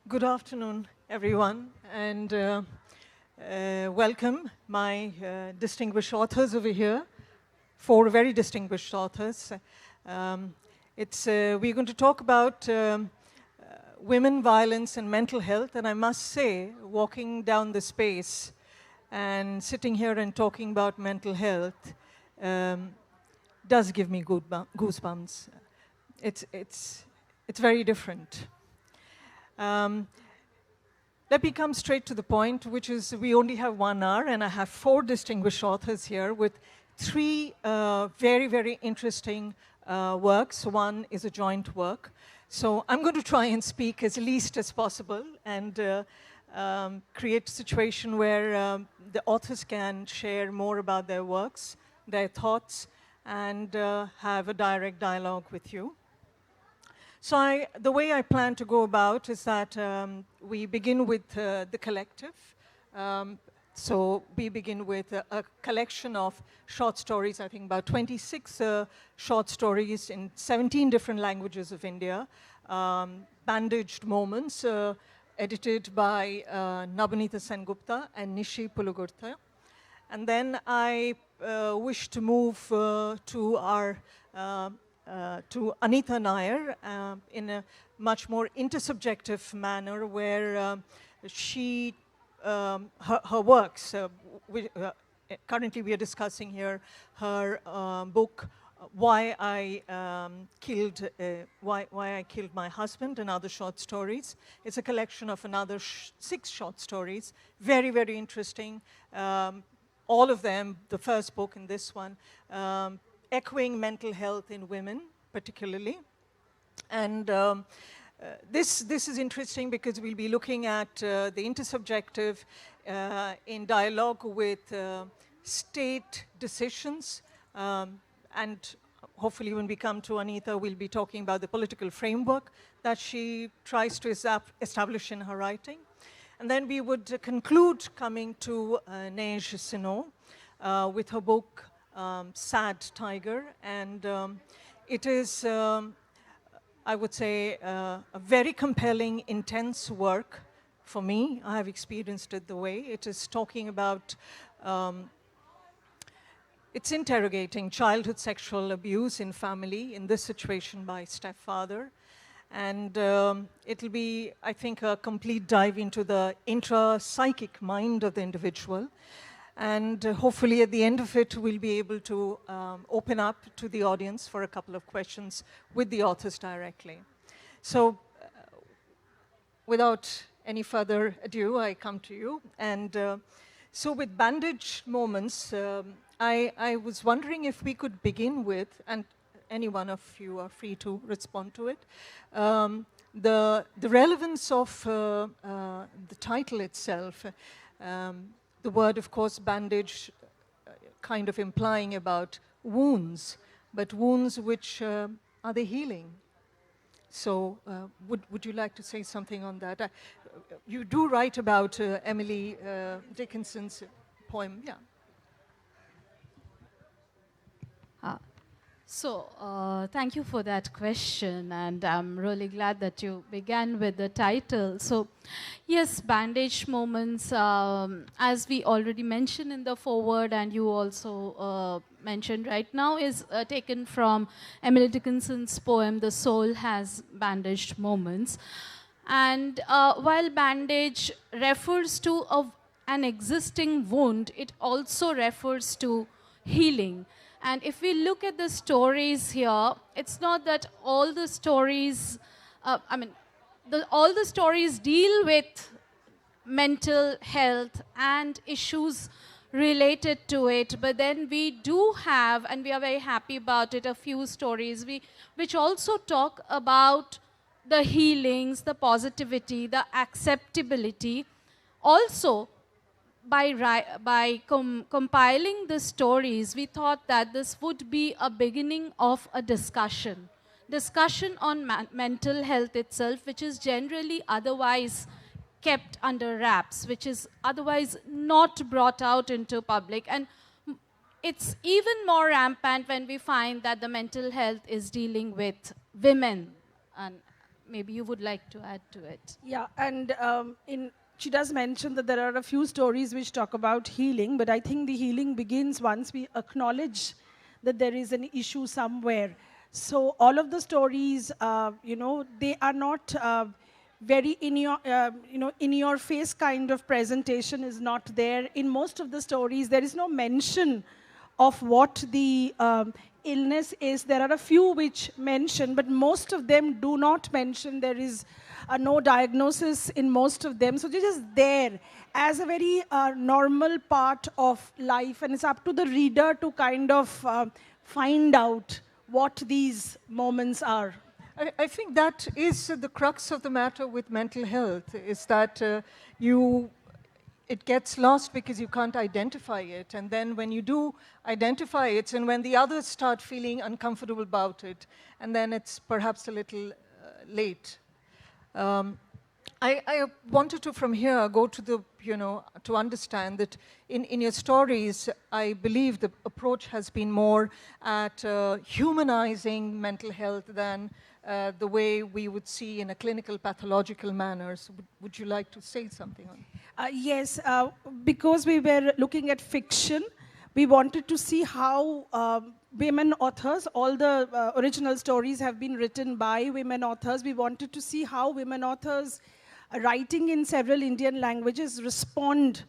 Good afternoon, everyone, and welcome my distinguished authors over here, four very distinguished authors. We're going to talk about women, violence, and mental health, and I must say, walking down the space and sitting here and talking about mental health does give me goosebumps. It's very different. Let me come straight to the point, which is we only have 1 hour, and I have 4 distinguished authors here with 3 very, very interesting works. One is a joint work. So I'm going to try and speak as least as possible and create a situation where the authors can share more about their works, their thoughts, and have a direct dialogue with you. So the way I plan to go about is that we begin with the collective. So we begin with a collection of short stories, I think about 26 short stories in 17 different languages of India, bandaged moments, edited by Nabanita Sengupta and Nishi Pulugurtha. And then I wish to move to Anita Nair in a much more intersubjective manner, where her works, currently we are discussing here her book, Why I Killed My Husband and Other Short Stories. It's a collection of another 6 short stories, very, very interesting. All of them, the first book and this one, echoing mental health in women, particularly. And this is interesting because we'll be looking at the intersubjective in dialogue with state decisions. And hopefully when we come to Anita, we'll be talking about the political framework that she tries to establish in her writing. And then we would conclude coming to Neige Sinno with her book, Sad Tiger, and it is, I would say, a very compelling, intense work for me. I have experienced it the way. It is talking about, it's interrogating childhood sexual abuse in family, in this situation by stepfather. And it'll be, I think, a complete dive into the intra-psychic mind of the individual. And hopefully at the end of it, we'll be able to open up to the audience for a couple of questions with the authors directly. So without any further ado, I come to you. And so with Bandaged Moments, I was wondering if we could begin with, and any one of you are free to respond to it, the relevance of the title itself. The word, of course, bandage, kind of implying about wounds, but wounds which are they healing? So would you like to say something on that? You do write about Emily Dickinson's poem, yeah. So, thank you for that question, and I'm really glad that you began with the title. So, yes, Bandaged Moments, as we already mentioned in the foreword, and you also mentioned right now, is taken from Emily Dickinson's poem, The Soul Has Bandaged Moments. And while bandage refers to an existing wound, it also refers to healing. And if we look at the stories here, it's not that all the stories, all the stories deal with mental health and issues related to it, but then we do have, and we are very happy about it, a few stories which also talk about the healings, the positivity, the acceptability. Also, by compiling the stories, we thought that this would be a beginning of a discussion on mental health itself, which is generally otherwise kept under wraps, which is otherwise not brought out into public. And it's even more rampant when we find that the mental health is dealing with women. And maybe you would like to add to it. Yeah, and she does mention that there are a few stories which talk about healing, but I think the healing begins once we acknowledge that there is an issue somewhere. So all of the stories, they are not very in your face kind of presentation is not there. In most of the stories, there is no mention of what the illness is. There are a few which mention, but most of them do not mention. There is no diagnosis in most of them. So they're just there as a very normal part of life, and it's up to the reader to kind of find out what these moments are. I think that is the crux of the matter with mental health, is that it gets lost because you can't identify it. And then when you do identify it, and when the others start feeling uncomfortable about it, and then it's perhaps a little late. I wanted to, from here, go to the, to understand that in your stories, I believe the approach has been more at humanizing mental health than the way we would see in a clinical pathological manner. So would you like to say something on that? Yes, because we were looking at fiction, we wanted to see how women authors, all the original stories have been written by women authors. We wanted to see how women authors writing in several Indian languages respond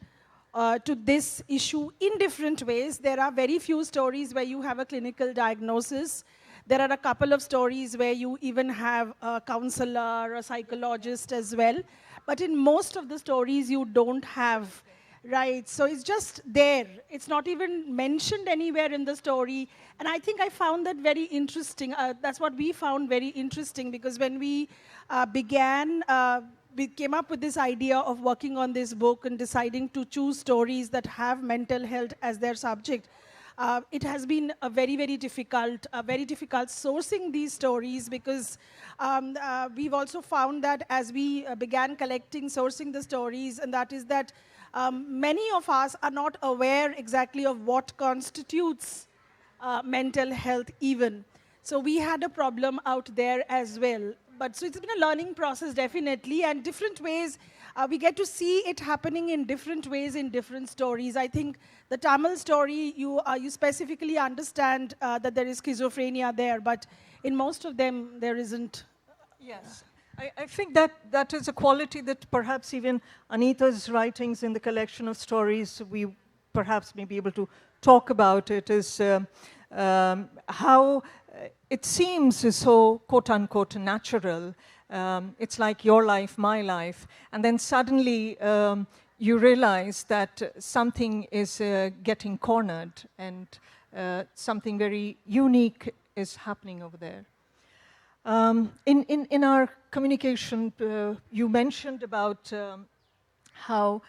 to this issue in different ways. There are very few stories where you have a clinical diagnosis. There are a couple of stories where you even have a counselor, a psychologist as well. But in most of the stories, you don't have, right? So it's just there. It's not even mentioned anywhere in the story. And I think I found that very interesting. That's what we found very interesting, because when we began, we came up with this idea of working on this book and deciding to choose stories that have mental health as their subject. It has been a very, very difficult sourcing these stories, because we've also found that as we began collecting, sourcing the stories, and that is that many of us are not aware exactly of what constitutes mental health even. So we had a problem out there as well. But so it's been a learning process, definitely, and different ways. We get to see it happening in different ways in different stories. I think the Tamil story, you specifically understand that there is schizophrenia there, but in most of them, there isn't. Yes. I think that is a quality that perhaps even Anita's writings in the collection of stories, we perhaps may be able to talk about it, is how it seems so, quote-unquote, natural. It's like your life, my life. And then suddenly you realize that something is getting cornered, and something very unique is happening over there. In our communication, you mentioned about how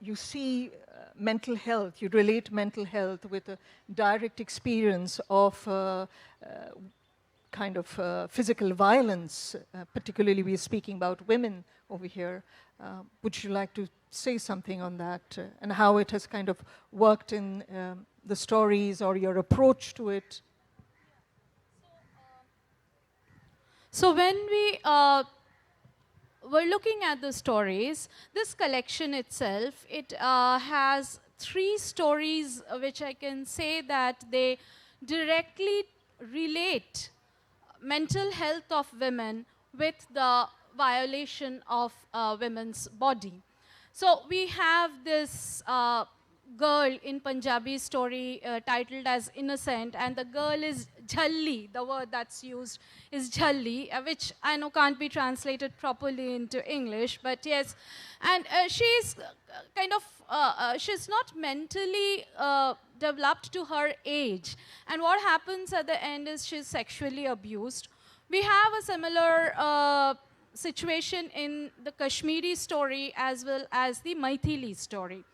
you see mental health, you relate mental health with a direct experience of kind of physical violence, particularly we are speaking about women over here. Would you like to say something on that, and how it has kind of worked in the stories or your approach to it? So when we were looking at the stories, this collection itself, it has 3 stories which I can say that they directly relate mental health of women with the violation of women's body. So we have this girl in Punjabi story titled as Innocent, and the girl is Jhalli. The word that's used is Jhalli, which I know can't be translated properly into English, but yes. And she's kind of, she's not mentally developed to her age. And what happens at the end is she's sexually abused. We have a similar situation in the Kashmiri story as well as the Maithili story.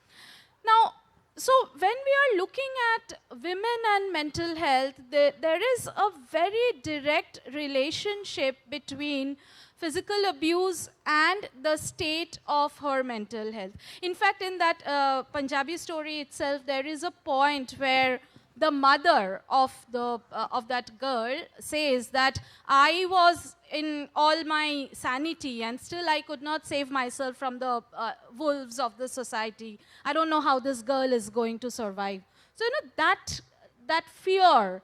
Now, so when we are looking at women and mental health, there is a very direct relationship between physical abuse and the state of her mental health. In fact, in that Punjabi story itself, there is a point where the mother of that girl says that I was in all my sanity, and still I could not save myself from the wolves of the society. I don't know how this girl is going to survive. So, that fear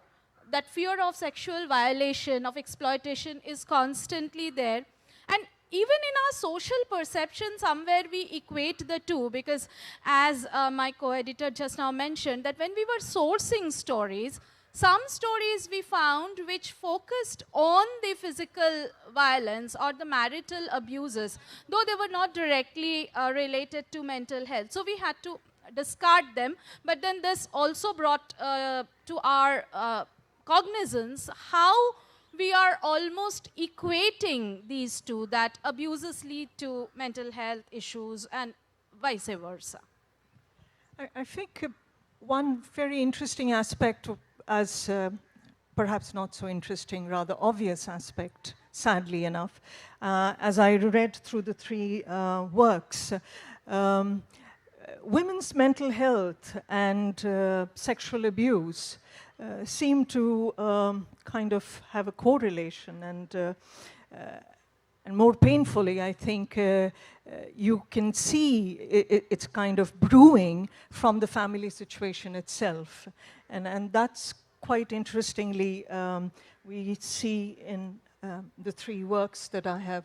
of sexual violation, of exploitation is constantly there. And even in our social perception, somewhere we equate the two, because as my co-editor just now mentioned, that when we were sourcing stories, some stories we found which focused on the physical violence or the marital abuses, though they were not directly related to mental health. So we had to discard them. But then this also brought to our cognizance how we are almost equating these two, that abuses lead to mental health issues and vice versa. I think one very interesting aspect, as perhaps not so interesting, rather obvious aspect, sadly enough, as I read through the three works, women's mental health and sexual abuse seem to kind of have a correlation, and more painfully, I think you can see it's kind of brewing from the family situation itself, and that's quite interestingly we see in the three works that I have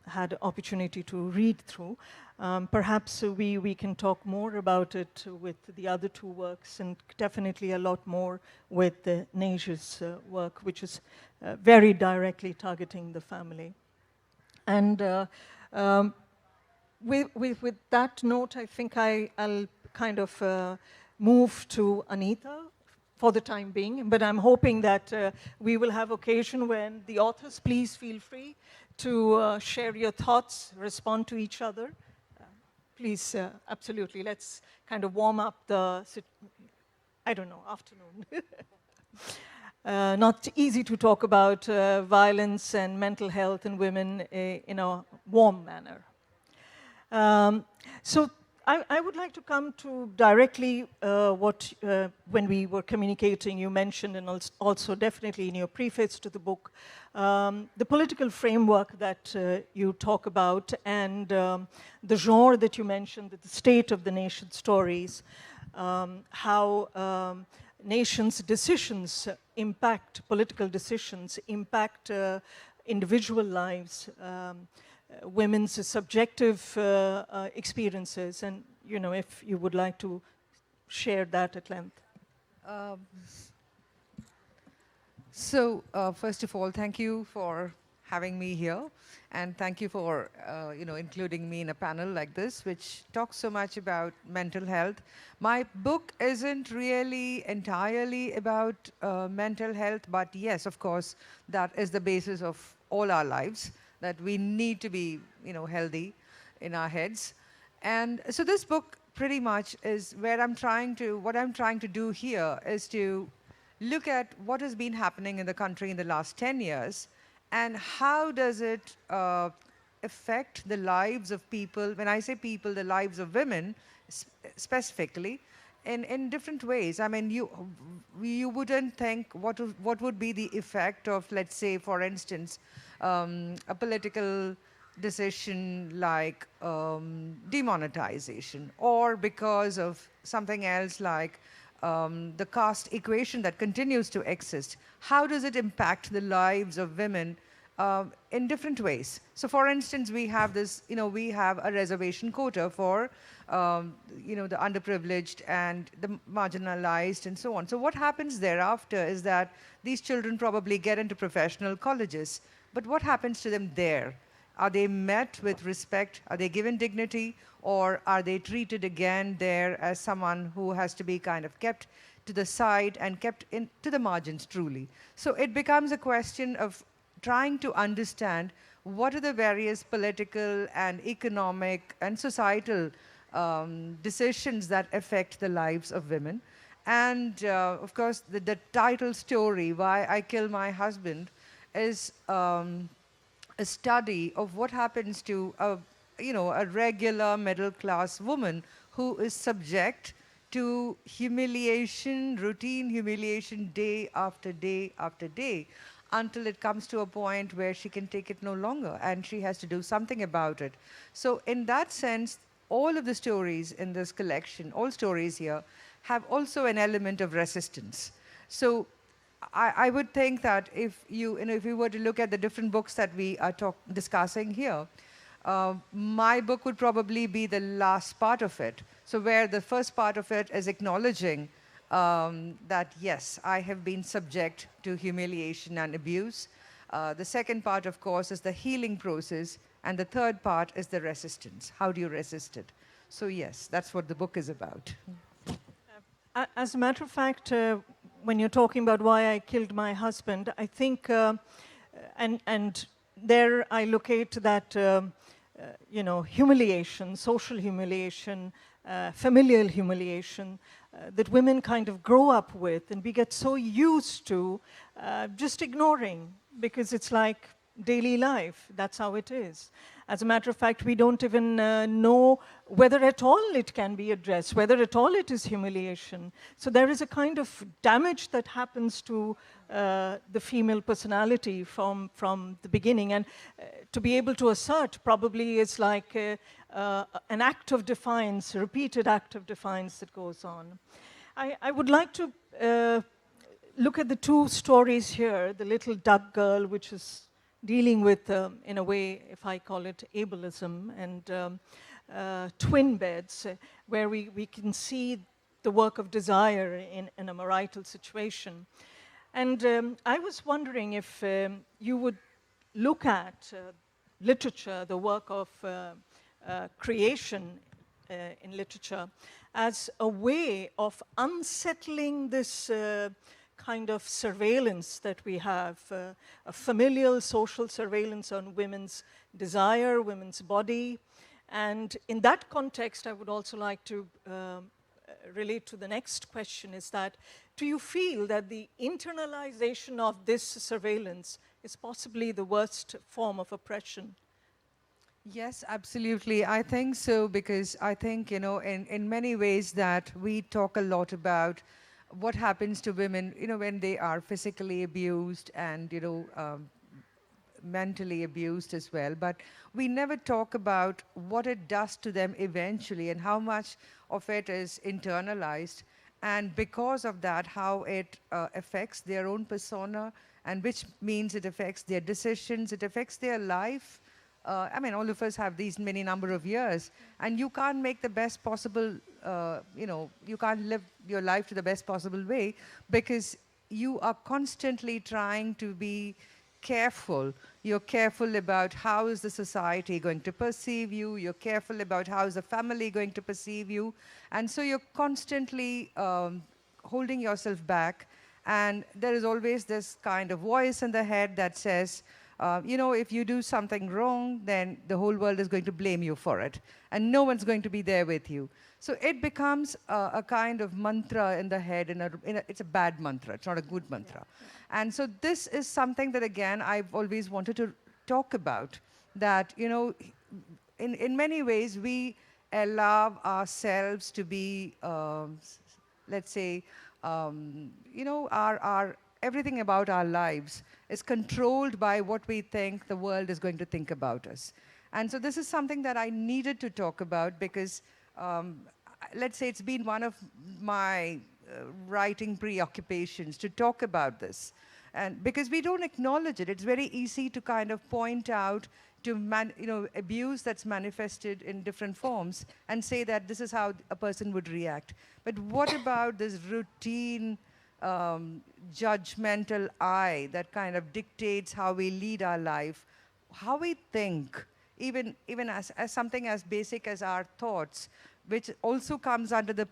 had opportunity to read through. Perhaps we can talk more about it with the other two works, and definitely a lot more with Neige's work, which is very directly targeting the family. And with that note, I think I'll kind of move to Anita for the time being, but I'm hoping that we will have occasion when the authors, please feel free to share your thoughts, respond to each other. Please, absolutely, let's kind of warm up the, I don't know, afternoon. Not easy to talk about violence and mental health in women in a warm manner. So I would like to come to directly what, when we were communicating, you mentioned, and also definitely in your preface to the book, the political framework that you talk about, and the genre that you mentioned, the state of the nation stories, how nations' decisions impact, political decisions impact individual lives, women's subjective experiences, and if you would like to share that at length. First of all, thank you for having me here, and thank you for including me in a panel like this, which talks so much about mental health. My book isn't really entirely about mental health, but yes, of course, that is the basis of all our lives, that we need to be healthy in our heads. And so this book pretty much is where what I'm trying to do here is to look at what has been happening in the country in the last 10 years, and how does it affect the lives of people. When I say people, the lives of women specifically, in different ways. I mean, you wouldn't think what would be the effect of, let's say, for instance, a political decision like demonetization, or because of something else like the caste equation that continues to exist. How does it impact the lives of women in different ways? So for instance, we have this, we have a reservation quota for, the underprivileged and the marginalized and so on. So what happens thereafter is that these children probably get into professional colleges, but what happens to them there? Are they met with respect? Are they given dignity? Or are they treated again there as someone who has to be kind of kept to the side and kept to the margins, truly? So it becomes a question of trying to understand what are the various political and economic and societal decisions that affect the lives of women. And of course, the title story, Why I Killed My Husband, is a study of what happens to a regular middle-class woman who is subject to humiliation, routine humiliation, day after day after day, until it comes to a point where she can take it no longer and she has to do something about it. So in that sense, all of the stories in this collection, all stories here, have also an element of resistance. So I would think that if if you were to look at the different books that we are discussing here, my book would probably be the last part of it. So where the first part of it is acknowledging that, yes, I have been subject to humiliation and abuse. The second part, of course, is the healing process. And the third part is the resistance. How do you resist it? So yes, that's what the book is about. As a matter of fact, when you're talking about why I killed my husband, I think, and there I locate that, humiliation, social humiliation, familial humiliation, that women kind of grow up with, and we get so used to just ignoring, because it's like daily life. That's how it is. As a matter of fact, we don't even know whether at all it can be addressed, whether at all it is humiliation. So there is a kind of damage that happens to the female personality from the beginning. And to be able to assert probably is like an act of defiance, a repeated act of defiance that goes on. I would like to look at the two stories here, the little duck girl, which is dealing with, in a way, if I call it ableism, and twin beds, where we can see the work of desire in a marital situation. And I was wondering if you would look at literature, the work of creation in literature, as a way of unsettling this kind of surveillance that we have, a familial social surveillance on women's desire, women's body. And in that context, I would also like to relate to the next question, is that, do you feel that the internalization of this surveillance is possibly the worst form of oppression? Yes, absolutely. I think so, because I think, in many ways that we talk a lot about what happens to women, when they are physically abused and, mentally abused as well. But we never talk about what it does to them eventually and how much of it is internalized. And because of that, how it affects their own persona, and which means it affects their decisions, it affects their life. All of us have these many number of years, and you can't make the best possible, you can't live your life to the best possible way, because you are constantly trying to be careful. You're careful about how is the society going to perceive you. You're careful about how is the family going to perceive you. And so you're constantly holding yourself back. And there is always this kind of voice in the head that says, if you do something wrong, then the whole world is going to blame you for it. And no one's going to be there with you. So it becomes a kind of mantra in the head. It's a bad mantra. It's not a good mantra. And so this is something that, again, I've always wanted to talk about. That, in many ways, we allow ourselves to be, let's say, our everything about our lives is controlled by what we think the world is going to think about us. And so this is something that I needed to talk about, because let's say it's been one of my writing preoccupations to talk about this. And because we don't acknowledge it, it's very easy to kind of point out to abuse that's manifested in different forms and say that this is how a person would react. But what about this routine judgmental eye that kind of dictates how we lead our life, how we think, even as something as basic as our thoughts, which also comes under the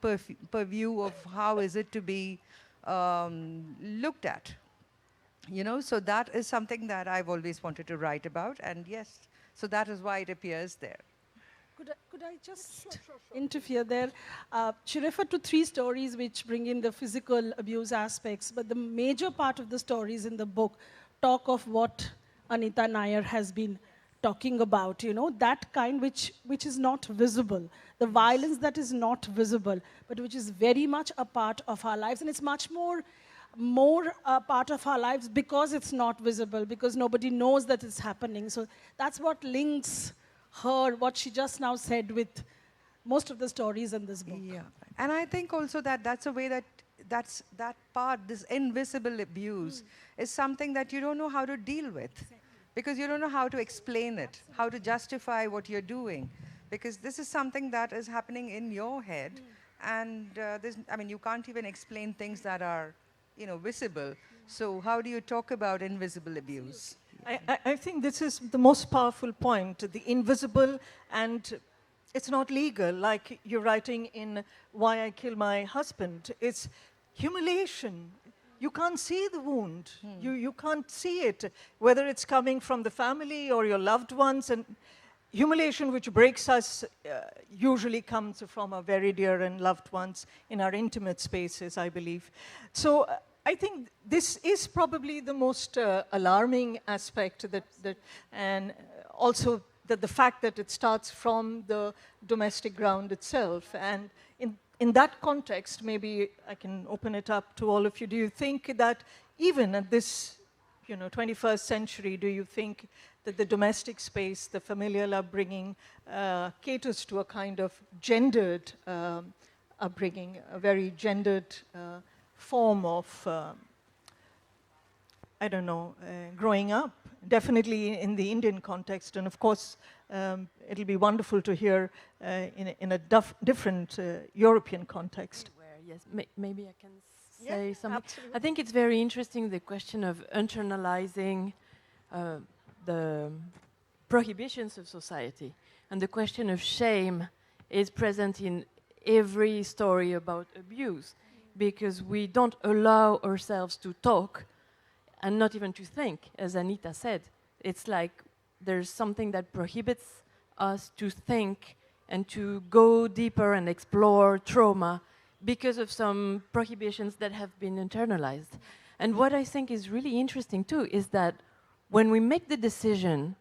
purview of how is it to be looked at. So that is something that I've always wanted to write about, and yes, so that is why it appears there. Could I just interfere there? She referred to 3 stories which bring in the physical abuse aspects, but the major part of the stories in the book talk of what Anita Nair has been talking about, that kind which is not visible, the violence that is not visible, but which is very much a part of our lives, and it's much more more part of our lives because it's not visible, because nobody knows that it's happening. So that's what links her, what she just now said, with most of the stories in this book. Yeah, and I think also that that's a way that part, this invisible abuse, is something that you don't know how to deal with, because you don't know how to explain it, how to justify what you're doing, because this is something that is happening in your head, and I mean, you can't even explain things that are, visible. So how do you talk about invisible abuse? I think this is the most powerful point, the invisible, and it's not legal, like you're writing in Why I Kill My Husband. It's humiliation. You can't see the wound. You can't see it, whether it's coming from the family or your loved ones. And humiliation which breaks us usually comes from our very dear and loved ones in our intimate spaces, I believe. So I think this is probably the most alarming aspect, and also the fact that it starts from the domestic ground itself. And in that context, maybe I can open it up to all of you. Do you think that even at this 21st century, do you think that the domestic space, the familial upbringing, caters to a kind of gendered upbringing, a very gendered form of, growing up? Definitely in the Indian context, and of course, it'll be wonderful to hear in a different European context. Yes, maybe I can say something. Absolutely. I think it's very interesting, the question of internalizing the prohibitions of society, and the question of shame is present in every story about abuse, because we don't allow ourselves to talk and not even to think, as Anita said. It's like there's something that prohibits us to think and to go deeper and explore trauma because of some prohibitions that have been internalized. And what I think is really interesting too is that when we make the decision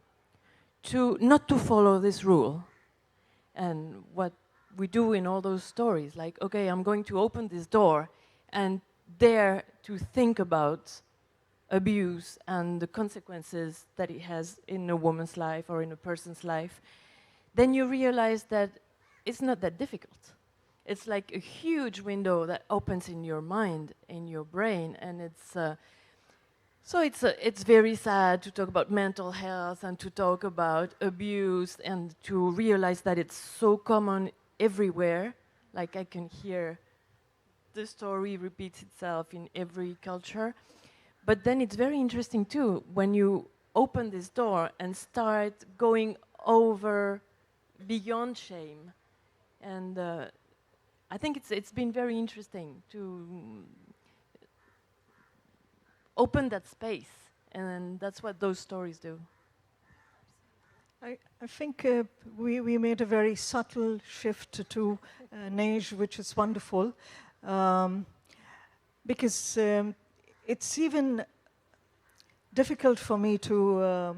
to not to follow this rule, and what we do in all those stories, like, okay, I'm going to open this door and dare to think about abuse and the consequences that it has in a woman's life or in a person's life, then you realize that it's not that difficult. It's like a huge window that opens in your mind, in your brain, and it's very sad to talk about mental health and to talk about abuse and to realize that it's so common everywhere. Like, I can hear the story repeats itself in every culture. But then it's very interesting too when you open this door and start going over beyond shame. And I think it's been very interesting to open that space, and that's what those stories do. I think we made a very subtle shift to Neige, which is wonderful, because it's even difficult for me to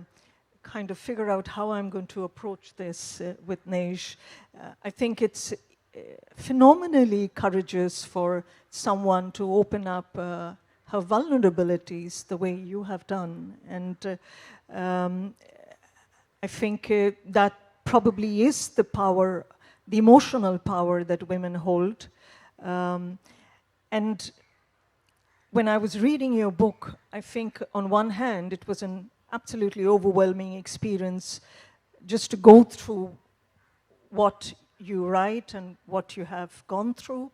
kind of figure out how I'm going to approach this with Neige. I think it's phenomenally courageous for someone to open up her vulnerabilities the way you have done. And I think that probably is the power, the emotional power that women hold. And when I was reading your book, I think on one hand, it was an absolutely overwhelming experience just to go through what you write and what you have gone through.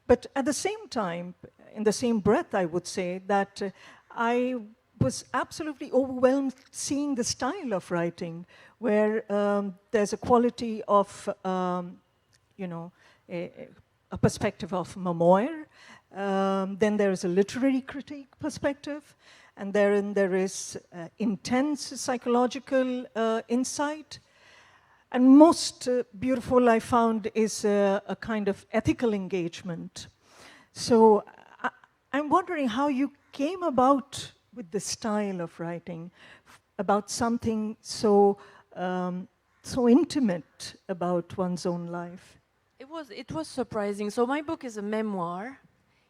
But at the same time, in the same breath, I would say that I was absolutely overwhelmed seeing the style of writing, where there's a quality of, a perspective of memoir. Then there is a literary critique perspective, and therein there is intense psychological insight. And most beautiful, I found, is a kind of ethical engagement. So I'm wondering how you came about with the style of writing, about something so intimate about one's own life. It was surprising. So my book is a memoir.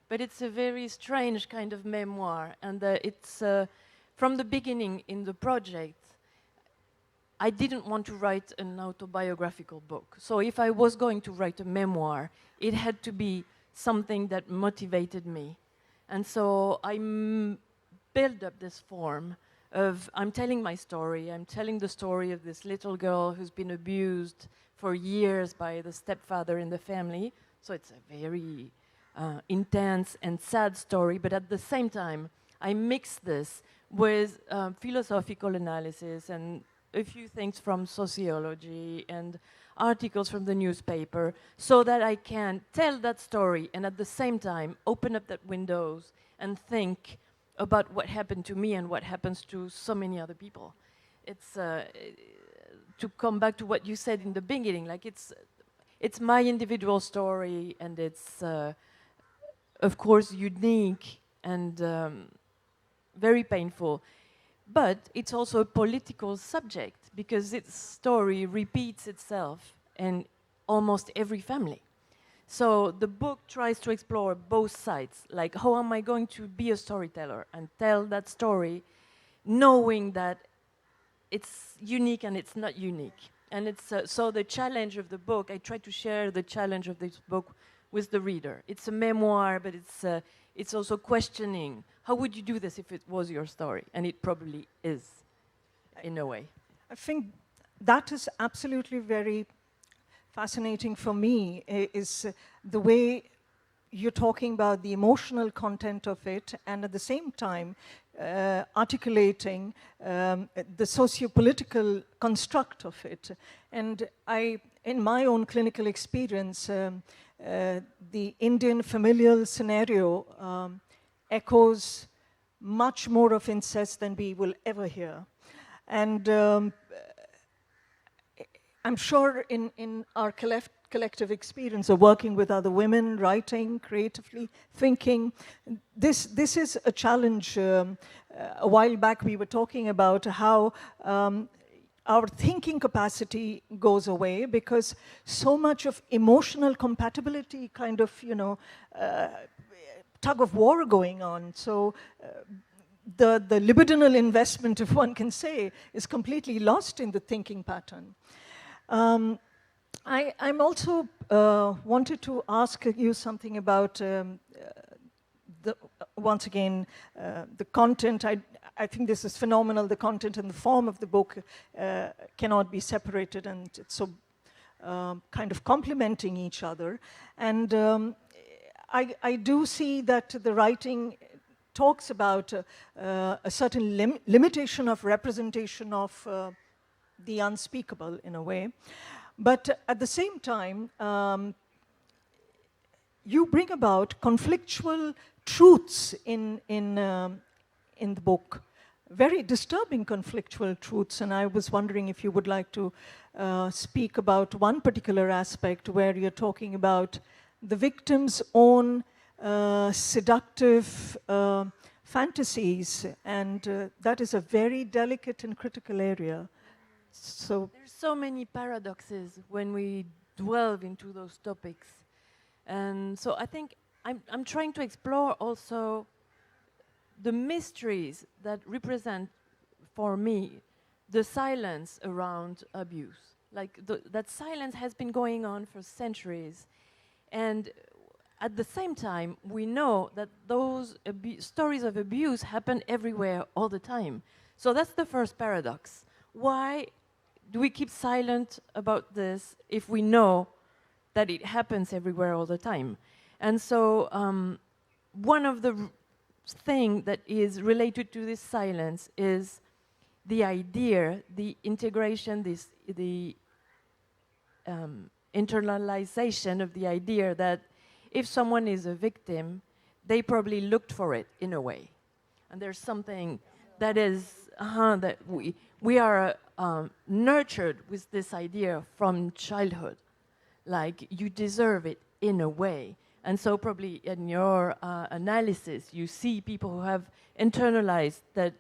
but it's a very strange kind of memoir. And it's from the beginning in the project, I didn't want to write an autobiographical book. So if I was going to write a memoir, it had to be something that motivated me. And so I built up this form of, I'm telling my story. I'm telling the story of this little girl who's been abused for years by the stepfather in the family. So it's a very intense and sad story, but at the same time, I mix this with philosophical analysis and a few things from sociology and articles from the newspaper, so that I can tell that story and at the same time open up that windows and think about what happened to me and what happens to so many other people. It's to come back to what you said in the beginning, like it's my individual story, and it's of course unique and very painful. But it's also a political subject, because its story repeats itself in almost every family. So the book tries to explore both sides, like how am I going to be a storyteller and tell that story knowing that it's unique and it's not unique. And it's so the challenge of the book, I try to share the challenge of this book with the reader. It's a memoir, but it's also questioning, how would you do this if it was your story? And it probably is, in a way. I think that is absolutely very fascinating for me, is the way you're talking about the emotional content of it, and at the same time articulating the socio-political construct of it. And in my own clinical experience, the Indian familial scenario echoes much more of incest than we will ever hear. And I'm sure in our collective experience of working with other women, writing, creatively thinking, this is a challenge. A while back we were talking about how our thinking capacity goes away, because so much of emotional compatibility kind of, tug of war going on. So the libidinal investment, if one can say, is completely lost in the thinking pattern. I'm also wanted to ask you something about once again, the content. I think this is phenomenal. The content and the form of the book cannot be separated, and it's so kind of complementing each other. And I do see that the writing talks about a certain limitation of representation of the unspeakable, in a way. But at the same time, you bring about conflictual truths in the book, very disturbing conflictual truths. And I was wondering if you would like to speak about one particular aspect where you're talking about the victim's own seductive fantasies, and that is a very delicate and critical area. So there's so many paradoxes when we delve into those topics. And so I think I'm trying to explore also the mysteries that represent, for me, the silence around abuse. Like that silence has been going on for centuries. And at the same time, we know that those stories of abuse happen everywhere all the time. So that's the first paradox. Why do we keep silent about this if we know that it happens everywhere all the time? And so one of the things that is related to this silence is the idea, the integration, the internalization of the idea that if someone is a victim, they probably looked for it in a way. And there's something that is, that we are nurtured with this idea from childhood, like you deserve it in a way. And so probably in your analysis, you see people who have internalized that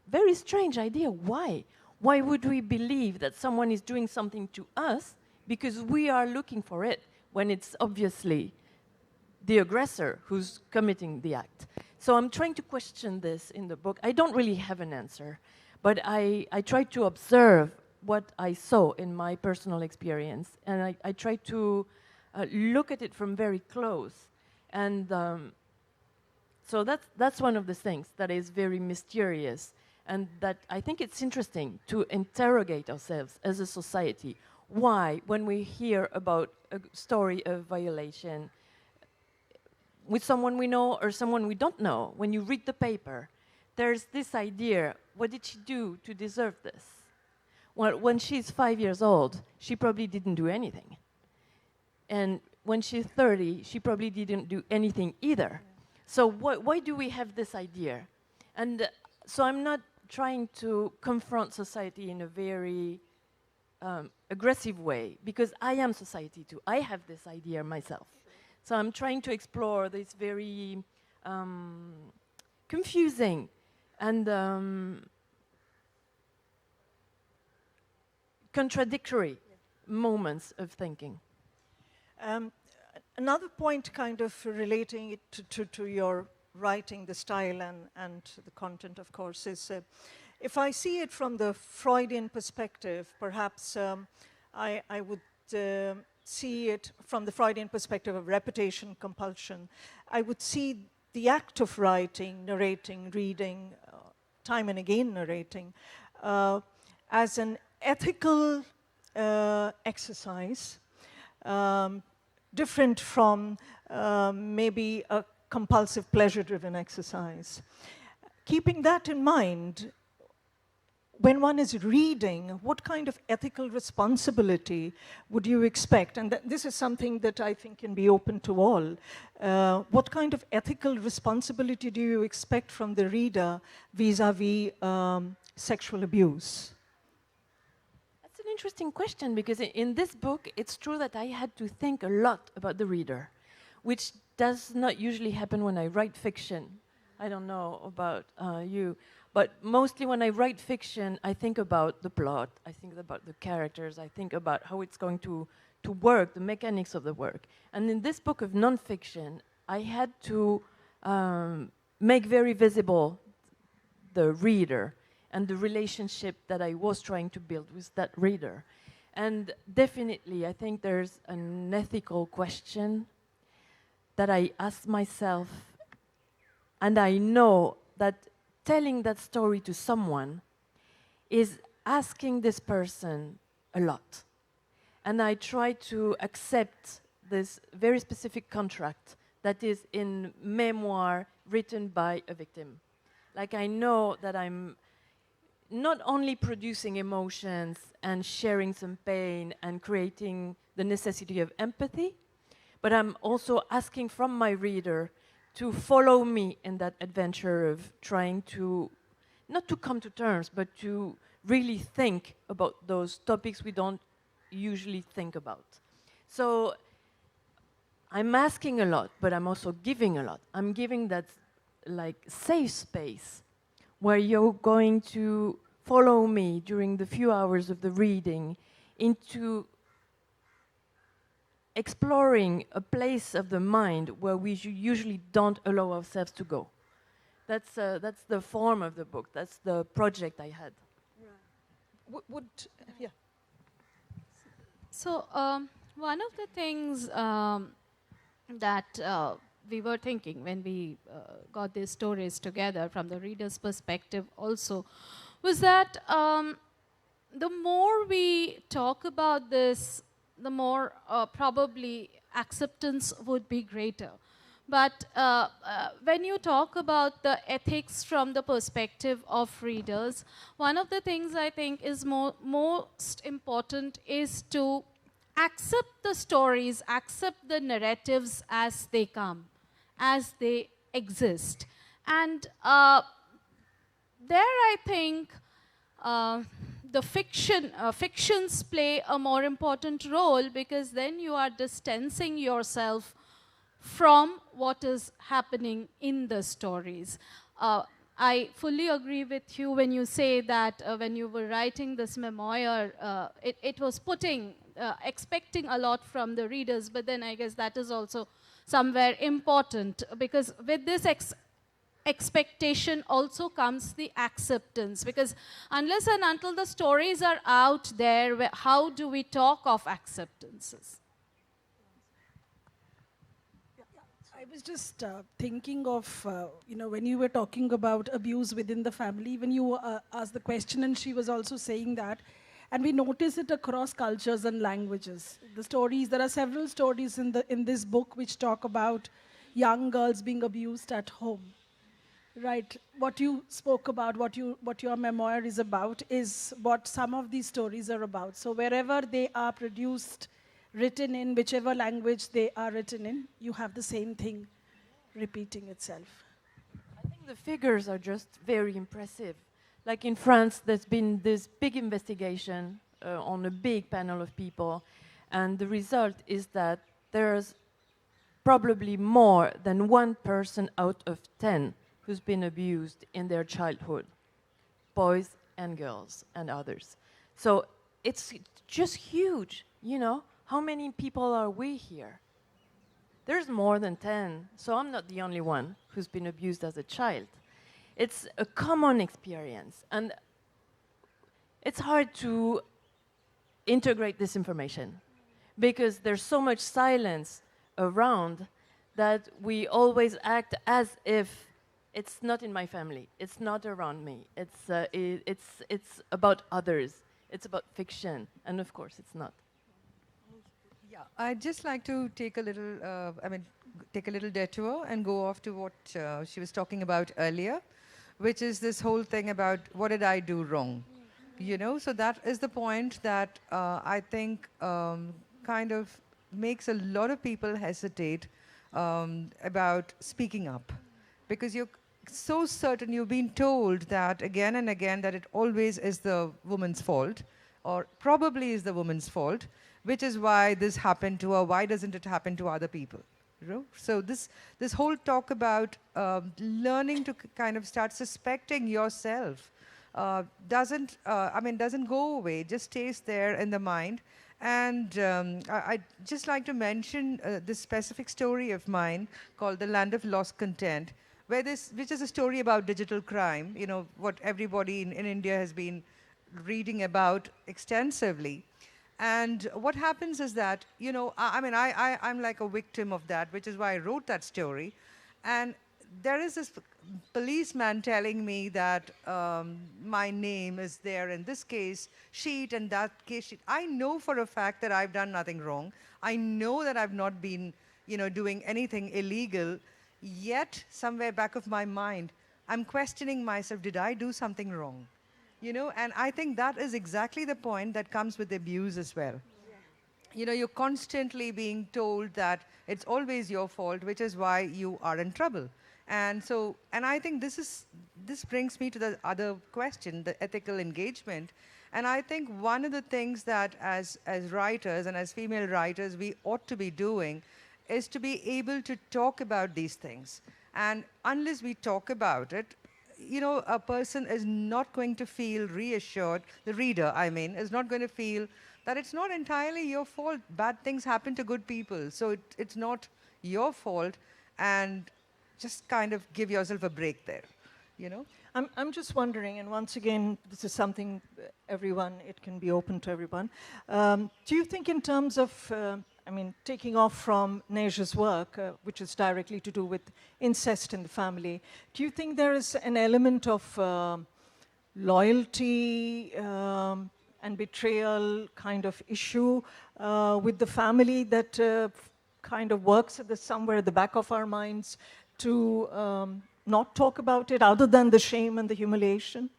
very strange idea. Why? Why would we believe that someone is doing something to us because we are looking for it when it's obviously the aggressor who's committing the act. So I'm trying to question this in the book. I don't really have an answer, but I try to observe what I saw in my personal experience, and I try to look at it from very close. And so that's one of the things that is very mysterious, and that I think it's interesting to interrogate ourselves as a society. Why, when we hear about a story of violation with someone we know or someone we don't know, when you read the paper, there's this idea, what did she do to deserve this? Well, when she's 5 years old, she probably didn't do anything. And when she's 30, she probably didn't do anything either. So why do we have this idea? And so I'm not trying to confront society in a very aggressive way, because I am society too. I have this idea myself. So I'm trying to explore this very confusing and contradictory moments of thinking. Another point kind of relating it to your writing, the style and the content, of course, is if I see it from the Freudian perspective, perhaps I would see it from the Freudian perspective of repetition, compulsion. I would see the act of writing, narrating, reading, time and again narrating, as an ethical exercise, different from maybe a compulsive, pleasure-driven exercise. Keeping that in mind, when one is reading, what kind of ethical responsibility would you expect? And this is something that I think can be open to all. What kind of ethical responsibility do you expect from the reader vis-a-vis sexual abuse? That's an interesting question, because in this book, it's true that I had to think a lot about the reader, which does not usually happen when I write fiction. I don't know about you. But mostly when I write fiction, I think about the plot, I think about the characters, I think about how it's going to work, the mechanics of the work. And in this book of nonfiction, I had to make very visible the reader and the relationship that I was trying to build with that reader. And definitely, I think there's an ethical question that I ask myself, and I know that telling that story to someone is asking this person a lot. And I try to accept this very specific contract that is in memoir written by a victim. Like, I know that I'm not only producing emotions and sharing some pain and creating the necessity of empathy, but I'm also asking from my reader to follow me in that adventure of trying to, not to come to terms, but to really think about those topics we don't usually think about. So I'm asking a lot, but I'm also giving a lot. I'm giving that like safe space where you're going to follow me during the few hours of the reading into exploring a place of the mind where we usually don't allow ourselves to go. That's the form of the book. That's the project I had. Yeah. So one of the things that we were thinking when we got these stories together from the reader's perspective also was that the more we talk about this, the more probably acceptance would be greater. But when you talk about the ethics from the perspective of readers, one of the things I think is most important is to accept the stories, accept the narratives as they come, as they exist. And there I think the fictions play a more important role, because then you are distancing yourself from what is happening in the stories. I fully agree with you when you say that when you were writing this memoir, it was expecting a lot from the readers, but then I guess that is also somewhere important, because with this expectation also comes the acceptance, because unless and until the stories are out there, how do we talk of acceptances? I was just thinking of, when you were talking about abuse within the family, when you asked the question, and she was also saying that, and we notice it across cultures and languages. The stories, there are several stories in this book which talk about young girls being abused at home. Right. What you spoke about, what your memoir is about, is what some of these stories are about. So wherever they are produced, written in whichever language they are written in, you have the same thing repeating itself. I think the figures are just very impressive. Like in France, there's been this big investigation on a big panel of people, and the result is that there's probably more than 1 person out of 10 who's been abused in their childhood, boys and girls and others. So it's just huge, you know? How many people are we here? There's more than 10, so I'm not the only one who's been abused as a child. It's a common experience, and it's hard to integrate this information because there's so much silence around that we always act as if it's not in my family, it's not around me, it's about others, it's about fiction, and of course it's not. Yeah, I'd just like to take a little detour and go off to what she was talking about earlier, which is this whole thing about what did I do wrong? You know, so that is the point that I think kind of makes a lot of people hesitate about speaking up, because you're so certain, you've been told that again and again that it always is the woman's fault, or probably is the woman's fault, which is why this happened to her. Why doesn't it happen to other people? You know? So this whole talk about learning to kind of start suspecting yourself doesn't go away. It just stays there in the mind. And I'd just like to mention this specific story of mine called The Land of Lost Content, which is a story about digital crime, you know, what everybody in India has been reading about extensively. And what happens is that, you know, I'm like a victim of that, which is why I wrote that story. And there is this policeman telling me that my name is there in this case sheet and that case sheet. I know for a fact that I've done nothing wrong. I know that I've not been, you know, doing anything illegal. Yet, somewhere back of my mind, I'm questioning myself, did I do something wrong? You know, and I think that is exactly the point that comes with abuse as well. You know, you're constantly being told that it's always your fault, which is why you are in trouble. And I think this brings me to the other question, the ethical engagement. And I think one of the things that as writers and as female writers we ought to be doing is to be able to talk about these things. And unless we talk about it, you know, a person is not going to feel reassured, the reader, I mean, is not going to feel that it's not entirely your fault. Bad things happen to good people. So it's not your fault, and just kind of give yourself a break there, you know? I'm just wondering, and once again, this is something everyone, it can be open to everyone. Do you think in terms of, taking off from Neige's work, which is directly to do with incest in the family, do you think there is an element of loyalty and betrayal kind of issue with the family that kind of works somewhere at the back of our minds to not talk about it other than the shame and the humiliation?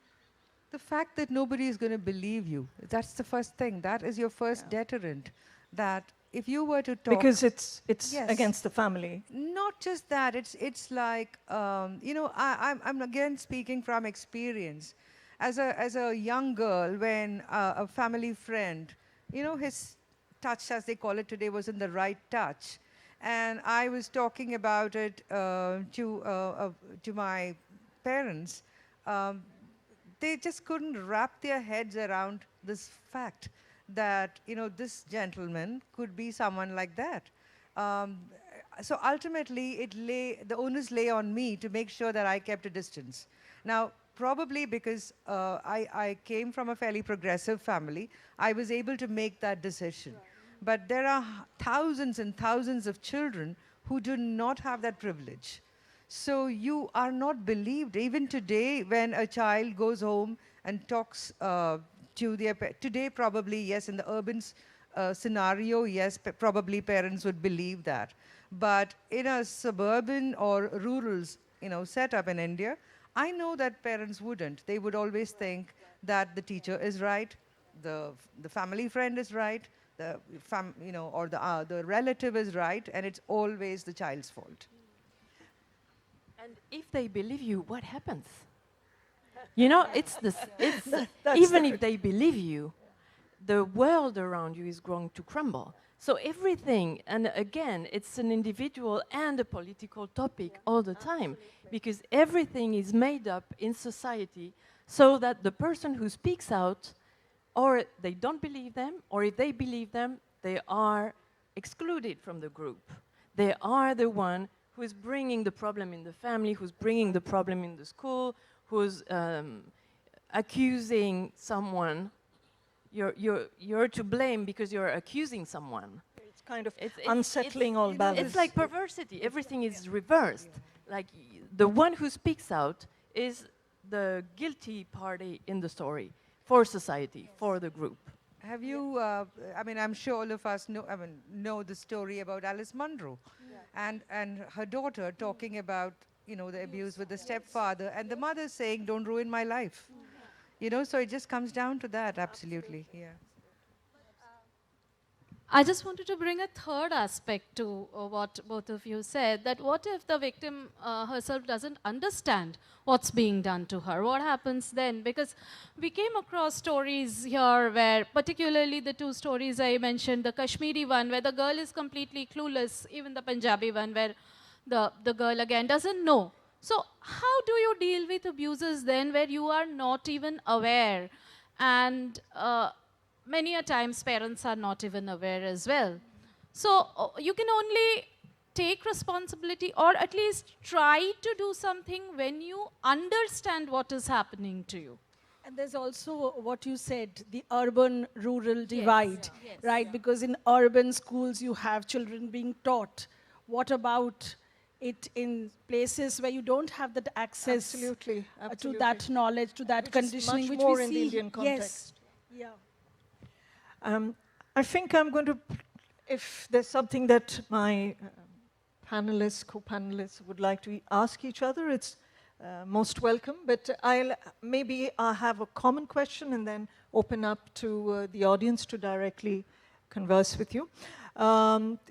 The fact that nobody is going to believe you, that's the first thing. That is your first deterrent. That if you were to talk... Because it's Yes. against the family. Not just that, it's like, I'm again speaking from experience. As a young girl, when a family friend, you know, his touch, as they call it today, wasn't the right touch. And I was talking about it to my parents, they just couldn't wrap their heads around this fact that, this gentleman could be someone like that. So ultimately, the onus lay on me to make sure that I kept a distance. Now, probably because I came from a fairly progressive family, I was able to make that decision. Right. But there are thousands and thousands of children who do not have that privilege. So you are not believed. Even today, when a child goes home and talks to their today, probably, yes, in the urban scenario, yes, probably parents would believe that. But in a suburban or rural, setup in India, I know that parents wouldn't. They would always think that the teacher is right, the family friend is right, or the relative is right, and it's always the child's fault. And if they believe you, what happens? It's even if they believe you, the world around you is going to crumble. So everything, and again, it's an individual and a political topic all the time, because everything is made up in society so that the person who speaks out, or they don't believe them, or if they believe them, they are excluded from the group. They are the one who is bringing the problem in the family, who's bringing the problem in the school, who's accusing someone. You're to blame because you're accusing someone. It's kind of unsettling all balance. It's like perversity. Everything is reversed. Like the one who speaks out is the guilty party in the story for society, for the group. Have you, I'm sure all of us know the story about Alice Munro and her daughter talking about, the abuse with the stepfather, and the mother saying, don't ruin my life. So it just comes down to that, absolutely, yeah. I just wanted to bring a third aspect to what both of you said, that what if the victim herself doesn't understand what's being done to her? What happens then? Because we came across stories here where, particularly the two stories I mentioned, the Kashmiri one where the girl is completely clueless, even the Punjabi one where the girl again doesn't know. So how do you deal with abuses then where you are not even aware? And many a times parents are not even aware as well. So you can only take responsibility or at least try to do something when you understand what is happening to you. And there's also what you said, the urban-rural divide, yes, right? Because in urban schools you have children being taught. What about it in places where you don't have that access Absolutely. to that knowledge, to that conditioning, much which more we in see. the Indian context. Yes. Yeah. I think I'm going to, if there's something that my panelists, co-panelists would like to ask each other, it's most welcome. But I'll have a common question and then open up to the audience to directly converse with you.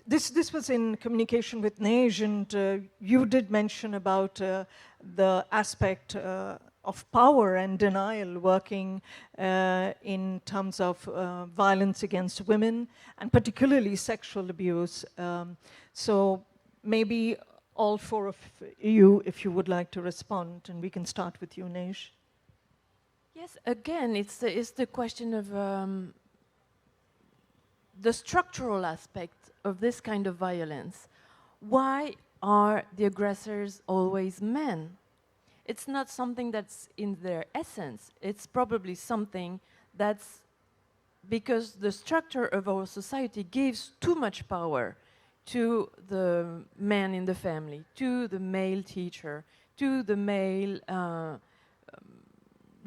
This was in communication with Neige, and you did mention about the aspect of power and denial working in terms of violence against women, and particularly sexual abuse. So maybe all four of you, if you would like to respond, and we can start with you, Neige. Yes, again, it's the question of the structural aspect of this kind of violence. Why are the aggressors always men? It's not something that's in their essence. It's probably something that's because the structure of our society gives too much power to the man in the family, to the male teacher, to the male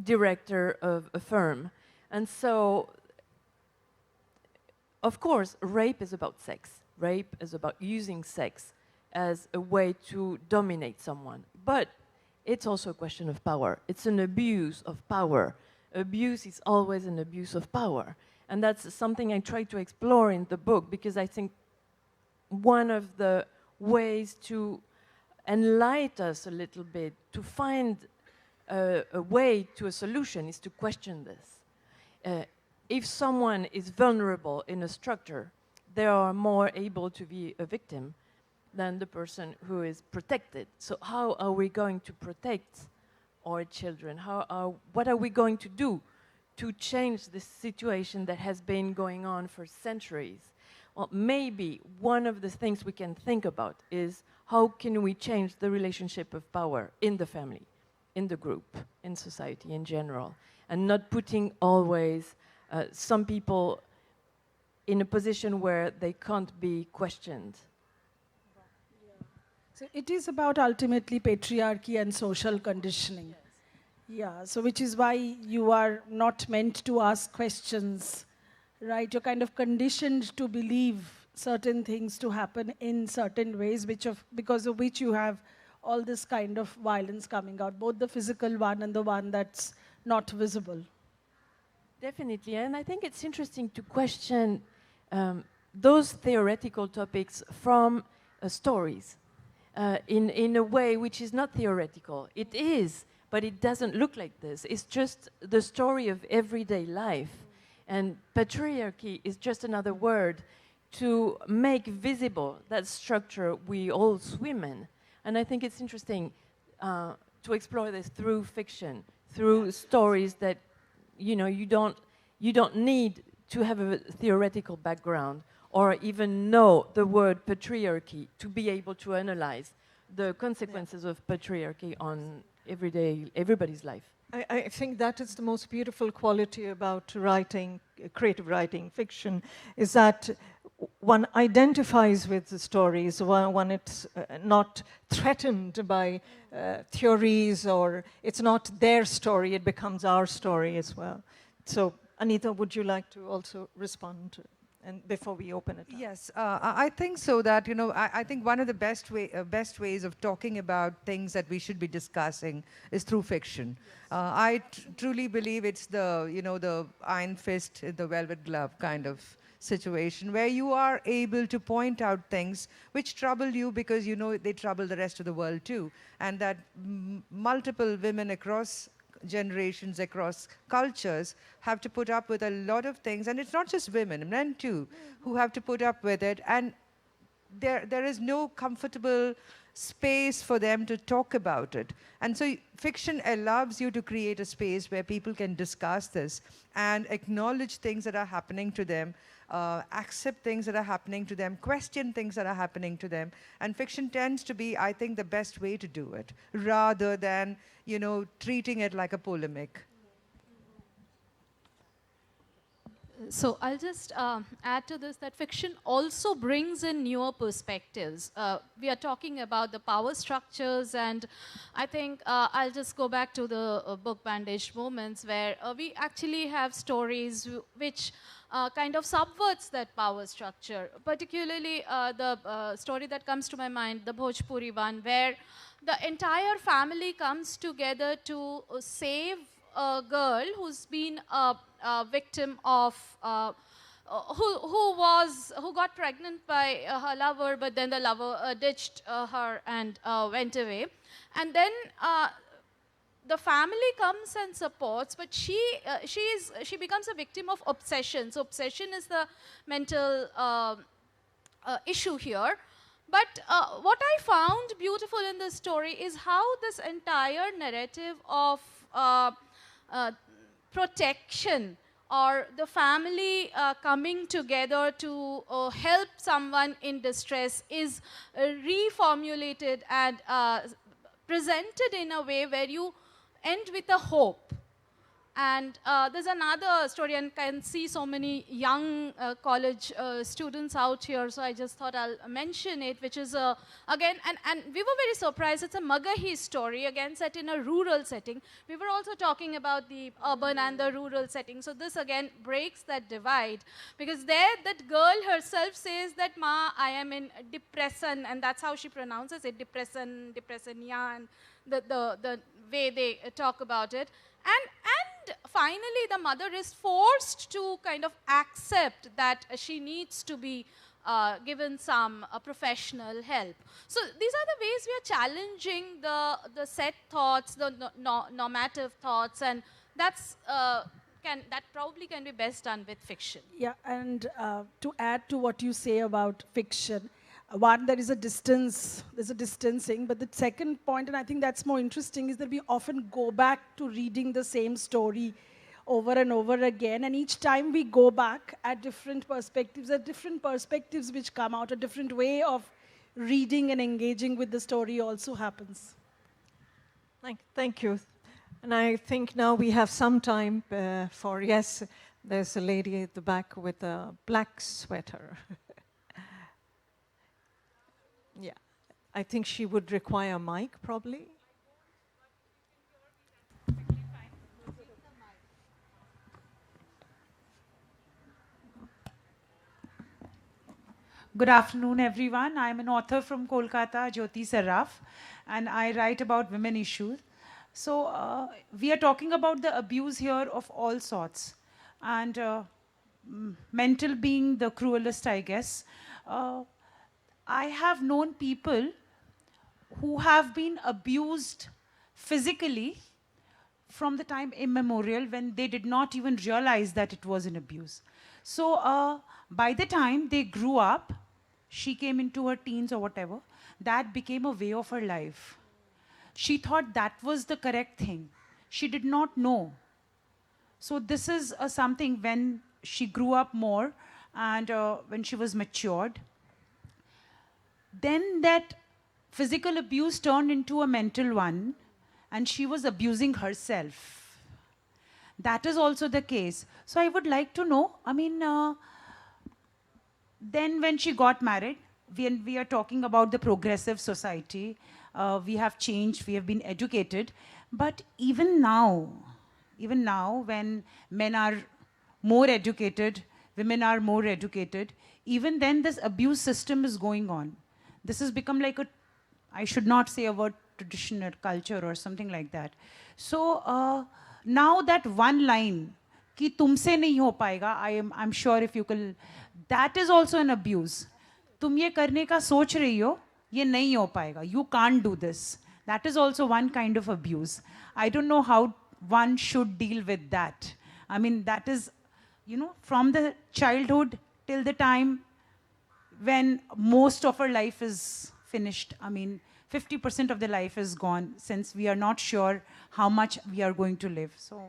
director of a firm. And so, of course, rape is about sex. Rape is about using sex as a way to dominate someone. But it's also a question of power. It's an abuse of power. Abuse is always an abuse of power. And that's something I try to explore in the book, because I think one of the ways to enlighten us a little bit, to find a way to a solution, is to question this. If someone is vulnerable in a structure, they are more able to be a victim than the person who is protected. So how are we going to protect our children? What are we going to do to change this situation that has been going on for centuries? Well, maybe one of the things we can think about is how can we change the relationship of power in the family, in the group, in society in general, and not putting always some people in a position where they can't be questioned. So it is about ultimately patriarchy and social conditioning. Yeah, so which is why you are not meant to ask questions, right? You're kind of conditioned to believe certain things to happen in certain ways, because of which you have all this kind of violence coming out, both the physical one and the one that's not visible. Definitely, and I think it's interesting to question those theoretical topics from stories in a way which is not theoretical. It is, but it doesn't look like this. It's just the story of everyday life. And patriarchy is just another word to make visible that structure we all swim in. And I think it's interesting to explore this through fiction, through stories that, you know, you don't need to have a theoretical background or even know the word patriarchy to be able to analyze the consequences of patriarchy on everybody's life. I think that is the most beautiful quality about writing, creative writing, fiction, is that one identifies with the stories, when it's not threatened by theories, or it's not their story, it becomes our story as well. So, Anita, would you like to also respond and before we open it up? Yes, I think so that, you know, I think one of the best ways of talking about things that we should be discussing is through fiction. I truly believe it's the, you know, the iron fist, the velvet glove kind of situation where you are able to point out things which trouble you because you know they trouble the rest of the world too, and that multiple women across generations, across cultures, have to put up with a lot of things, and it's not just women, men too, who have to put up with it, and there is no comfortable space for them to talk about it. And so fiction allows you to create a space where people can discuss this and acknowledge things that are happening to them, accept things that are happening to them, question things that are happening to them. And fiction tends to be, I think, the best way to do it, rather than, you know, treating it like a polemic. So I'll just add to this that fiction also brings in newer perspectives. We are talking about the power structures, and I think I'll just go back to the book Bandaged Moments, where we actually have stories which kind of subverts that power structure. Particularly the story that comes to my mind, the Bhojpuri one, where the entire family comes together to save a girl who's been a victim of who got pregnant by her lover, but then the lover ditched her and went away, and then the family comes and supports, but she becomes a victim of obsession. So obsession is the mental issue here. But what I found beautiful in this story is how this entire narrative of protection, or the family coming together to help someone in distress, is reformulated and presented in a way where you end with a hope. And there's another story, and can see so many young college students out here, so I just thought I'll mention it, which is, again, and we were very surprised, it's a Magahi story, again set in a rural setting. We were also talking about the urban and the rural setting, so this again breaks that divide, because there that girl herself says that, "Ma, I am in depression," and that's how she pronounces it, depression, yeah, and the way they talk about it. And finally, the mother is forced to kind of accept that she needs to be given some professional help. So these are the ways we are challenging the set thoughts, the normative thoughts, and that's that probably can be best done with fiction. Yeah, and to add to what you say about fiction, One, there is a distance, there's a distancing, but the second point, and I think that's more interesting, is that we often go back to reading the same story over and over again, and each time we go back at different perspectives which come out, a different way of reading and engaging with the story also happens. Thank you. And I think now we have some time for, yes, there's a lady at the back with a black sweater. Yeah, I think she would require a mic, probably. Good afternoon, everyone. I'm an author from Kolkata, Jyoti Saraf, and I write about women issues. So we are talking about the abuse here of all sorts, and mental being the cruelest, I guess. I have known people who have been abused physically from the time immemorial when they did not even realize that it was an abuse. So by the time they grew up, she came into her teens or whatever, that became a way of her life. She thought that was the correct thing. She did not know. So this is something when she grew up more and when she was matured, then that physical abuse turned into a mental one, and she was abusing herself. That is also the case. So I would like to know, then when she got married, we are talking about the progressive society, we have changed, we have been educated, but even now when men are more educated, women are more educated, even then this abuse system is going on. This has become like I should not say a word, traditional culture or something like that. So now that one line, कि तुमसे नहीं हो पाएगा, I'm sure if you can, that is also an abuse. तुम ये करने का सोच रही हो, ये नहीं हो पाएगा. You can't do this. That is also one kind of abuse. I don't know how one should deal with that. I mean, that is, from the childhood till the time when most of our life is finished. 50% of the life is gone since we are not sure how much we are going to live. So,